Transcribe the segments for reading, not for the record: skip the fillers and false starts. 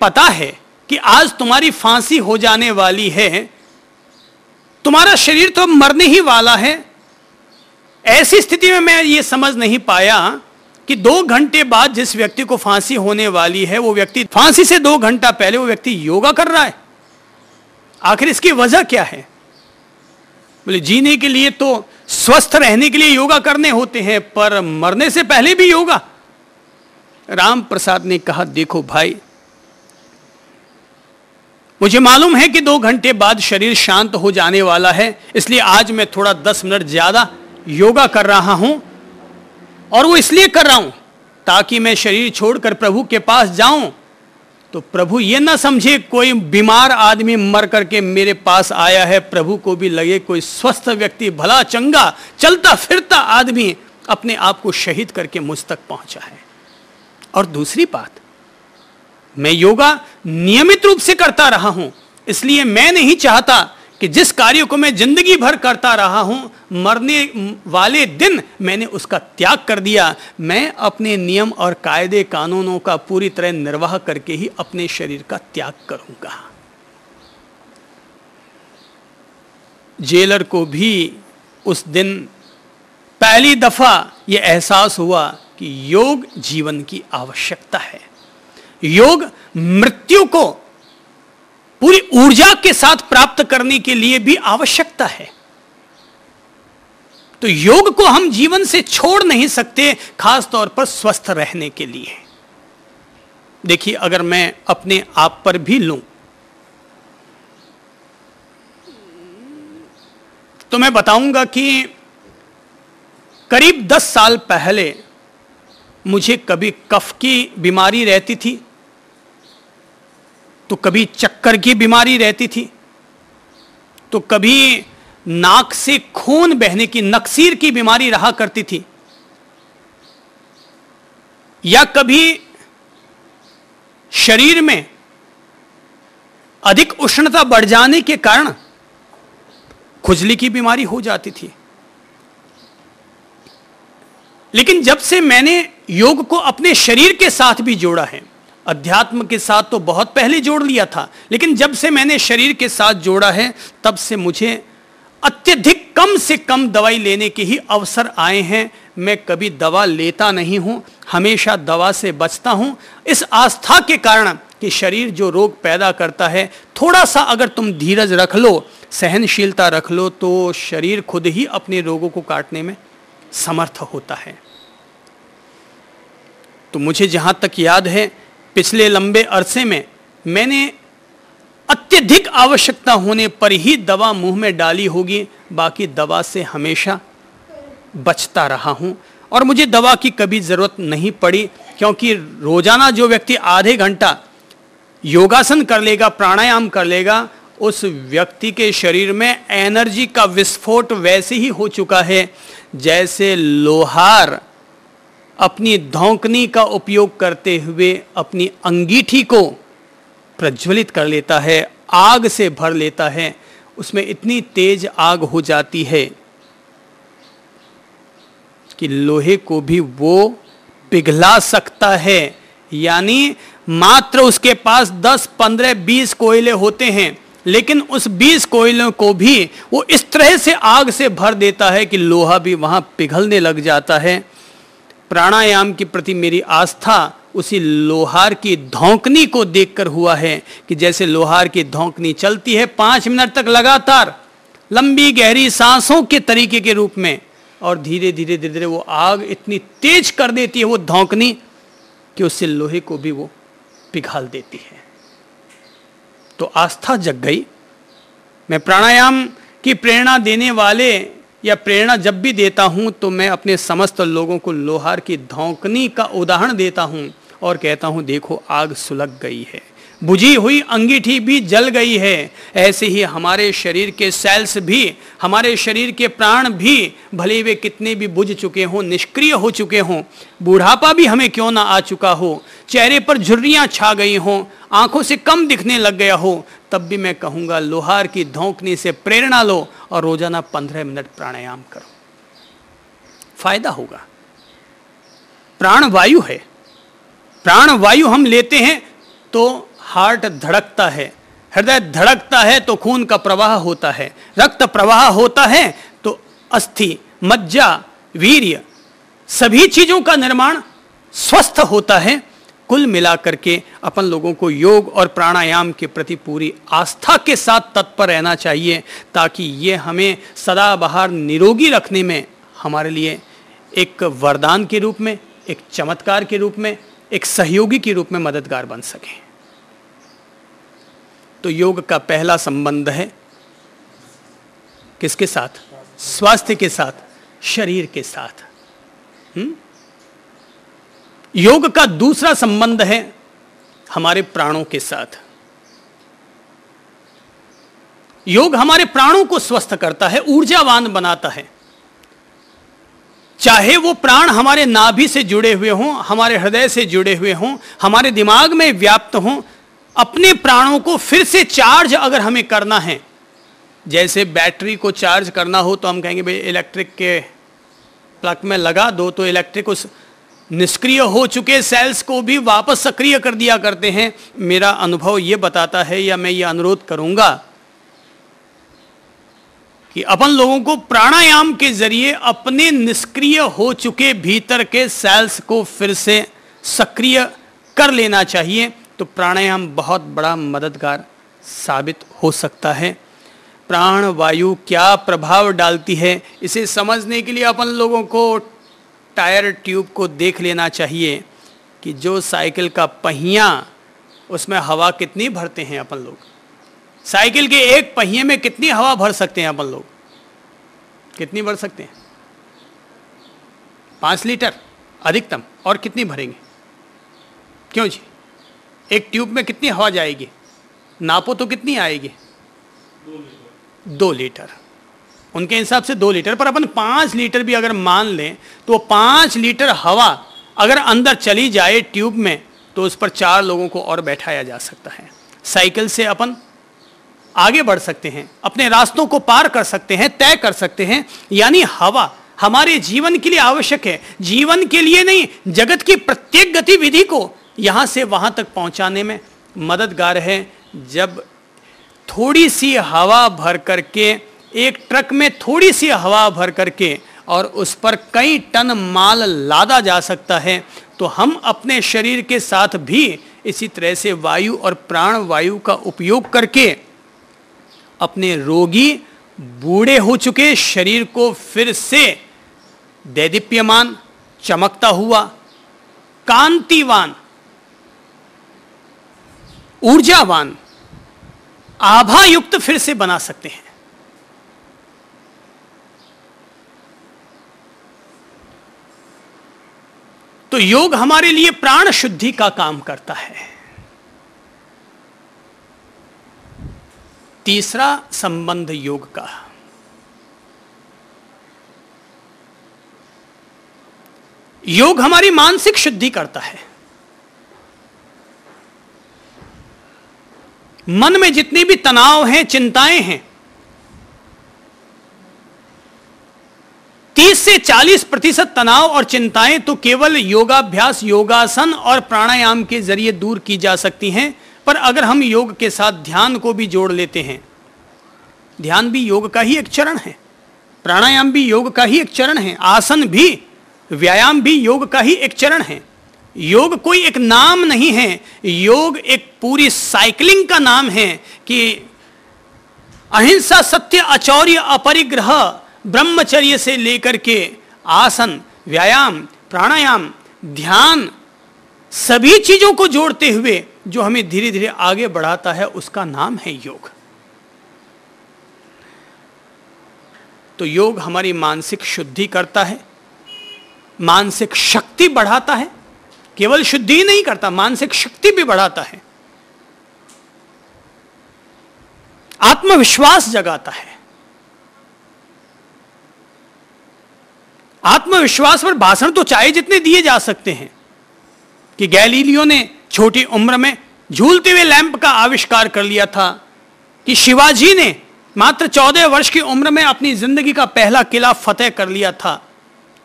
पता है कि आज तुम्हारी फांसी हो जाने वाली है, तुम्हारा शरीर तो मरने ही वाला है, ऐसी स्थिति में मैं ये समझ नहीं पाया कि 2 घंटे बाद जिस व्यक्ति को फांसी होने वाली है, वो व्यक्ति फांसी से 2 घंटा पहले वो व्यक्ति योगा कर रहा है। आखिर इसकी वजह क्या है? बोले जीने के लिए तो, स्वस्थ रहने के लिए योगा करने होते हैं, पर मरने से पहले भी योगा। राम प्रसाद ने कहा, देखो भाई, मुझे मालूम है कि 2 घंटे बाद शरीर शांत हो जाने वाला है, इसलिए आज मैं थोड़ा 10 मिनट ज्यादा योगा कर रहा हूं, और वो इसलिए कर रहा हूं ताकि मैं शरीर छोड़कर प्रभु के पास जाऊं तो प्रभु ये ना समझे कोई बीमार आदमी मर करके मेरे पास आया है, प्रभु को भी लगे कोई स्वस्थ व्यक्ति, भला चंगा चलता फिरता आदमी अपने आप को शहीद करके मुझ तक पहुंचा है। और दूसरी बात, मैं योगा नियमित रूप से करता रहा हूं, इसलिए मैं नहीं चाहता कि जिस कार्य को मैं जिंदगी भर करता रहा हूं, मरने वाले दिन मैंने उसका त्याग कर दिया। मैं अपने नियम और कायदे कानूनों का पूरी तरह निर्वाह करके ही अपने शरीर का त्याग करूंगा। जेलर को भी उस दिन पहली दफा यह एहसास हुआ कि योग जीवन की आवश्यकता है। योग मृत्यु को पूरी ऊर्जा के साथ प्राप्त करने के लिए भी आवश्यकता है। तो योग को हम जीवन से छोड़ नहीं सकते, खास तौर पर स्वस्थ रहने के लिए। देखिए, अगर मैं अपने आप पर भी लूं तो मैं बताऊंगा कि करीब 10 साल पहले मुझे कभी कफ की बीमारी रहती थी, तो कभी चक्कर की बीमारी रहती थी, तो कभी नाक से खून बहने की, नक्सीर की बीमारी रहा करती थी, या कभी शरीर में अधिक उष्णता बढ़ जाने के कारण खुजली की बीमारी हो जाती थी। लेकिन जब से मैंने योग को अपने शरीर के साथ भी जोड़ा है, अध्यात्म के साथ तो बहुत पहले जोड़ लिया था, लेकिन जब से मैंने शरीर के साथ जोड़ा है, तब से मुझे अत्यधिक कम से कम दवाई लेने के ही अवसर आए हैं। मैं कभी दवा लेता नहीं हूं, हमेशा दवा से बचता हूं, इस आस्था के कारण कि शरीर जो रोग पैदा करता है, थोड़ा सा अगर तुम धीरज रख लो, सहनशीलता रख लो, तो शरीर खुद ही अपने रोगों को काटने में समर्थ होता है। तो मुझे जहां तक याद है, पिछले लंबे अरसे में मैंने अत्यधिक आवश्यकता होने पर ही दवा मुंह में डाली होगी, बाकी दवा से हमेशा बचता रहा हूं और मुझे दवा की कभी जरूरत नहीं पड़ी, क्योंकि रोजाना जो व्यक्ति आधे घंटा योगासन कर लेगा, प्राणायाम कर लेगा, उस व्यक्ति के शरीर में एनर्जी का विस्फोट वैसे ही हो चुका है जैसे लोहार अपनी धौंकनी का उपयोग करते हुए अपनी अंगीठी को प्रज्वलित कर लेता है, आग से भर लेता है। उसमें इतनी तेज आग हो जाती है कि लोहे को भी वो पिघला सकता है। यानी मात्र उसके पास 10, 15, 20 कोयले होते हैं, लेकिन उस 20 कोयलों को भी वो इस तरह से आग से भर देता है कि लोहा भी वहां पिघलने लग जाता है। प्राणायाम के प्रति मेरी आस्था उसी लोहार की धौंकनी को देखकर हुआ है कि जैसे लोहार की धौंकनी चलती है 5 मिनट तक लगातार, लंबी गहरी सांसों के तरीके के रूप में, और धीरे धीरे धीरे धीरे वो आग इतनी तेज कर देती है वो धौंकनी कि उससे लोहे को भी वो पिघाल देती है। तो आस्था जग गई। मैं प्राणायाम की प्रेरणा देने वाले या प्रेरणा जब भी देता हूं तो मैं अपने समस्त लोगों को लोहार की धौंकनी का उदाहरण देता हूं और कहता हूं देखो आग सुलग गई है, बुझी हुई अंगीठी भी जल गई है। ऐसे ही हमारे शरीर के सेल्स भी, हमारे शरीर के प्राण भी, भले वे कितने भी बुझ चुके हों, निष्क्रिय हो चुके हों, बूढ़ापा भी हमें क्यों ना आ चुका हो, चेहरे पर झुर्रियां छा गई हों, आंखों से कम दिखने लग गया हो, तब भी मैं कहूंगा लोहार की धौंकनी से प्रेरणा लो और रोजाना 15 मिनट प्राणायाम करो, फायदा होगा। प्राण वायु है, प्राण वायु हम लेते हैं तो हार्ट धड़कता है, हृदय धड़कता है तो खून का प्रवाह होता है, रक्त प्रवाह होता है तो अस्थि, मज्जा, वीर्य, सभी चीजों का निर्माण स्वस्थ होता है। कुल मिलाकर के अपन लोगों को योग और प्राणायाम के प्रति पूरी आस्था के साथ तत्पर रहना चाहिए, ताकि ये हमें सदाबहार निरोगी रखने में हमारे लिए एक वरदान के रूप में, एक चमत्कार के रूप में, एक सहयोगी के रूप में मददगार बन सके। तो योग का पहला संबंध है किसके साथ? स्वास्थ्य के साथ, शरीर के साथ। योग का दूसरा संबंध है हमारे प्राणों के साथ। योग हमारे प्राणों को स्वस्थ करता है, ऊर्जावान बनाता है। चाहे वो प्राण हमारे नाभि से जुड़े हुए हों, हमारे हृदय से जुड़े हुए हों, हमारे दिमाग में व्याप्त हों, अपने प्राणों को फिर से चार्ज अगर हमें करना है, जैसे बैटरी को चार्ज करना हो तो हम कहेंगे भाई इलेक्ट्रिक के प्लग में लगा दो, तो इलेक्ट्रिक उस निष्क्रिय हो चुके सेल्स को भी वापस सक्रिय कर दिया करते हैं। मेरा अनुभव यह बताता है, या मैं ये अनुरोध करूंगा कि अपन लोगों को प्राणायाम के जरिए अपने निष्क्रिय हो चुके भीतर के सेल्स को फिर से सक्रिय कर लेना चाहिए। तो प्राणायाम बहुत बड़ा मददगार साबित हो सकता है। प्राण वायु क्या प्रभाव डालती है, इसे समझने के लिए अपन लोगों को टायर ट्यूब को देख लेना चाहिए कि जो साइकिल का पहिया, उसमें हवा कितनी भरते हैं अपन लोग। साइकिल के एक पहिए में कितनी हवा भर सकते हैं अपन लोग? कितनी भर सकते हैं? 5 लीटर अधिकतम। और कितनी भरेंगे? क्यों जी? एक ट्यूब में कितनी हवा जाएगी? नापो तो कितनी आएगी? 2 लीटर। उनके हिसाब से 2 लीटर, पर अपन 5 लीटर भी अगर मान लें तो 5 लीटर हवा अगर अंदर चली जाए ट्यूब में, तो उस पर 4 लोगों को और बैठाया जा सकता है। साइकिल से अपन आगे बढ़ सकते हैं, अपने रास्तों को पार कर सकते हैं, तय कर सकते हैं। यानी हवा हमारे जीवन के लिए आवश्यक है। जीवन के लिए नहीं, जगत की प्रत्येक गतिविधि को यहां से वहां तक पहुंचाने में मददगार है। जब थोड़ी सी हवा भर करके, एक ट्रक में थोड़ी सी हवा भर करके और उस पर कई टन माल लादा जा सकता है, तो हम अपने शरीर के साथ भी इसी तरह से वायु और प्राण वायु का उपयोग करके अपने रोगी, बूढ़े हो चुके शरीर को फिर से दैदीप्यमान, चमकता हुआ, कांतिवान, ऊर्जावान, आभायुक्त फिर से बना सकते हैं। तो योग हमारे लिए प्राण शुद्धि का काम करता है। तीसरा संबंध योग का, योग हमारी मानसिक शुद्धि करता है। मन में जितनी भी तनाव हैं, चिंताएं हैं, 30 से 40% तनाव और चिंताएं तो केवल योगाभ्यास, योगासन और प्राणायाम के जरिए दूर की जा सकती हैं। पर अगर हम योग के साथ ध्यान को भी जोड़ लेते हैं, ध्यान भी योग का ही एक चरण है, प्राणायाम भी योग का ही एक चरण है, आसन भी, व्यायाम भी योग का ही एक चरण है। योग कोई एक नाम नहीं है, योग एक पूरी साइकिलिंग का नाम है कि अहिंसा, सत्य, अचौर्य, अपरिग्रह, ब्रह्मचर्य से लेकर के आसन, व्यायाम, प्राणायाम, ध्यान, सभी चीजों को जोड़ते हुए जो हमें धीरे धीरे आगे बढ़ाता है, उसका नाम है योग। तो योग हमारी मानसिक शुद्धि करता है, मानसिक शक्ति बढ़ाता है। केवल शुद्धि ही नहीं करता, मानसिक शक्ति भी बढ़ाता है, आत्मविश्वास जगाता है। आत्मविश्वास पर भाषण तो चाहे जितने दिए जा सकते हैं कि गैलीलियो ने छोटी उम्र में झूलते हुए लैंप का आविष्कार कर लिया था, कि शिवाजी ने मात्र 14 वर्ष की उम्र में अपनी जिंदगी का पहला किला फतेह कर लिया था,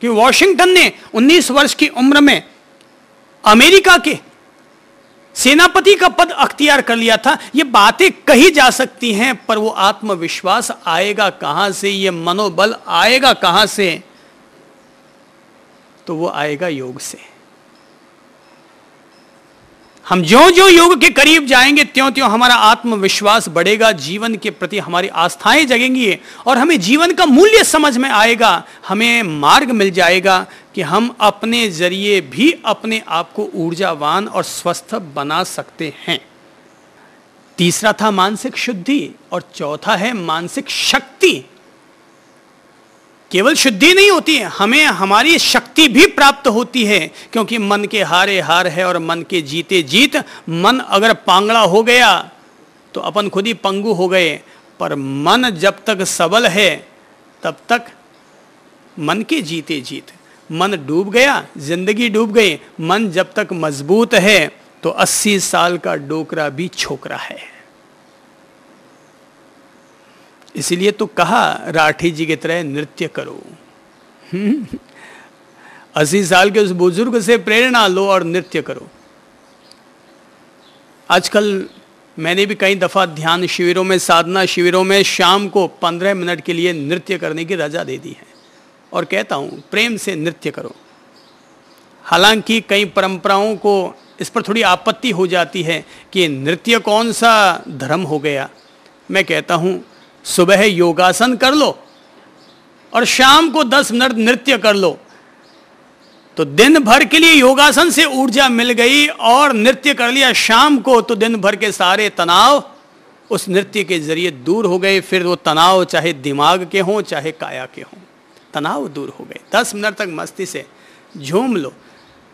कि वॉशिंगटन ने 19 वर्ष की उम्र में अमेरिका के सेनापति का पद अख्तियार कर लिया था। ये बातें कही जा सकती हैं, पर वो आत्मविश्वास आएगा कहां से, ये मनोबल आएगा कहां से? तो वो आएगा योग से। हम ज्यों ज्यों योग के करीब जाएंगे त्यों त्यों हमारा आत्मविश्वास बढ़ेगा, जीवन के प्रति हमारी आस्थाएं जगेंगी और हमें जीवन का मूल्य समझ में आएगा। हमें मार्ग मिल जाएगा कि हम अपने जरिए भी अपने आप को ऊर्जावान और स्वस्थ बना सकते हैं। तीसरा था मानसिक शुद्धि और चौथा है मानसिक शक्ति। केवल शुद्धि नहीं होती है, हमें हमारी शक्ति भी प्राप्त होती है, क्योंकि मन के हारे हार है और मन के जीते जीत। मन अगर पांगड़ा हो गया तो अपन खुद ही पंगु हो गए, पर मन जब तक सबल है तब तक मन के जीते जीत। मन डूब गया, जिंदगी डूब गई। मन जब तक मजबूत है तो 80 साल का डोकरा भी छोकरा है। इसलिए तो कहा राठी जी की तरह नृत्य करो। 80 साल के उस बुजुर्ग से प्रेरणा लो और नृत्य करो। आजकल मैंने भी कई दफा ध्यान शिविरों में, साधना शिविरों में शाम को 15 मिनट के लिए नृत्य करने की रजा दे दी है और कहता हूं प्रेम से नृत्य करो। हालांकि कई परंपराओं को इस पर थोड़ी आपत्ति हो जाती है कि नृत्य कौन सा धर्म हो गया। मैं कहता हूं सुबह योगासन कर लो और शाम को 10 मिनट नृत्य कर लो, तो दिन भर के लिए योगासन से ऊर्जा मिल गई, और नृत्य कर लिया शाम को तो दिन भर के सारे तनाव उस नृत्य के जरिए दूर हो गए। फिर वो तनाव चाहे दिमाग के हों चाहे काया के हों, तनाव दूर हो गए। 10 मिनट तक मस्ती से झूम लो।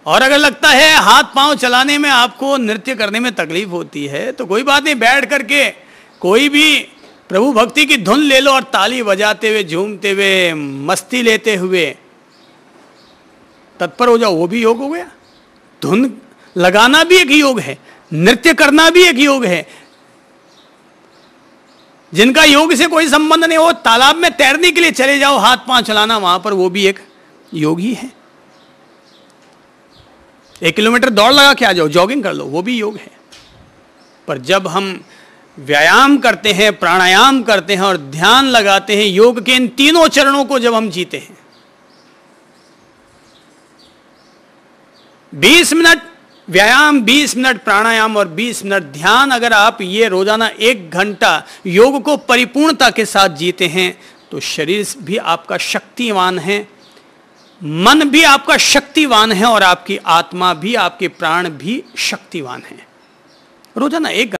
और अगर लगता है हाथ पांव चलाने में आपको, नृत्य करने में तकलीफ होती है, तो कोई बात नहीं, बैठ करके कोई भी प्रभु भक्ति की धुन ले लो और ताली बजाते हुए, झूमते हुए, मस्ती लेते हुए तत्पर हो जाओ, वो भी योग हो गया। धुन लगाना भी एक योग है, नृत्य करना भी एक योग है। जिनका योग से कोई संबंध नहीं हो, तालाब में तैरने के लिए चले जाओ, हाथ पांव चलाना वहां पर, वो भी एक योग ही है। 1 किलोमीटर दौड़ लगा के आ जाओ, जॉगिंग कर लो, वो भी योग है। पर जब हम व्यायाम करते हैं, प्राणायाम करते हैं और ध्यान लगाते हैं, योग के इन तीनों चरणों को जब हम जीते हैं, 20 मिनट व्यायाम, 20 मिनट प्राणायाम और 20 मिनट ध्यान, अगर आप ये रोजाना 1 घंटा योग को परिपूर्णता के साथ जीते हैं तो शरीर भी आपका शक्तिवान है, मन भी आपका शक्तिवान है और आपकी आत्मा भी, आपके प्राण भी शक्तिवान है। रोजाना 1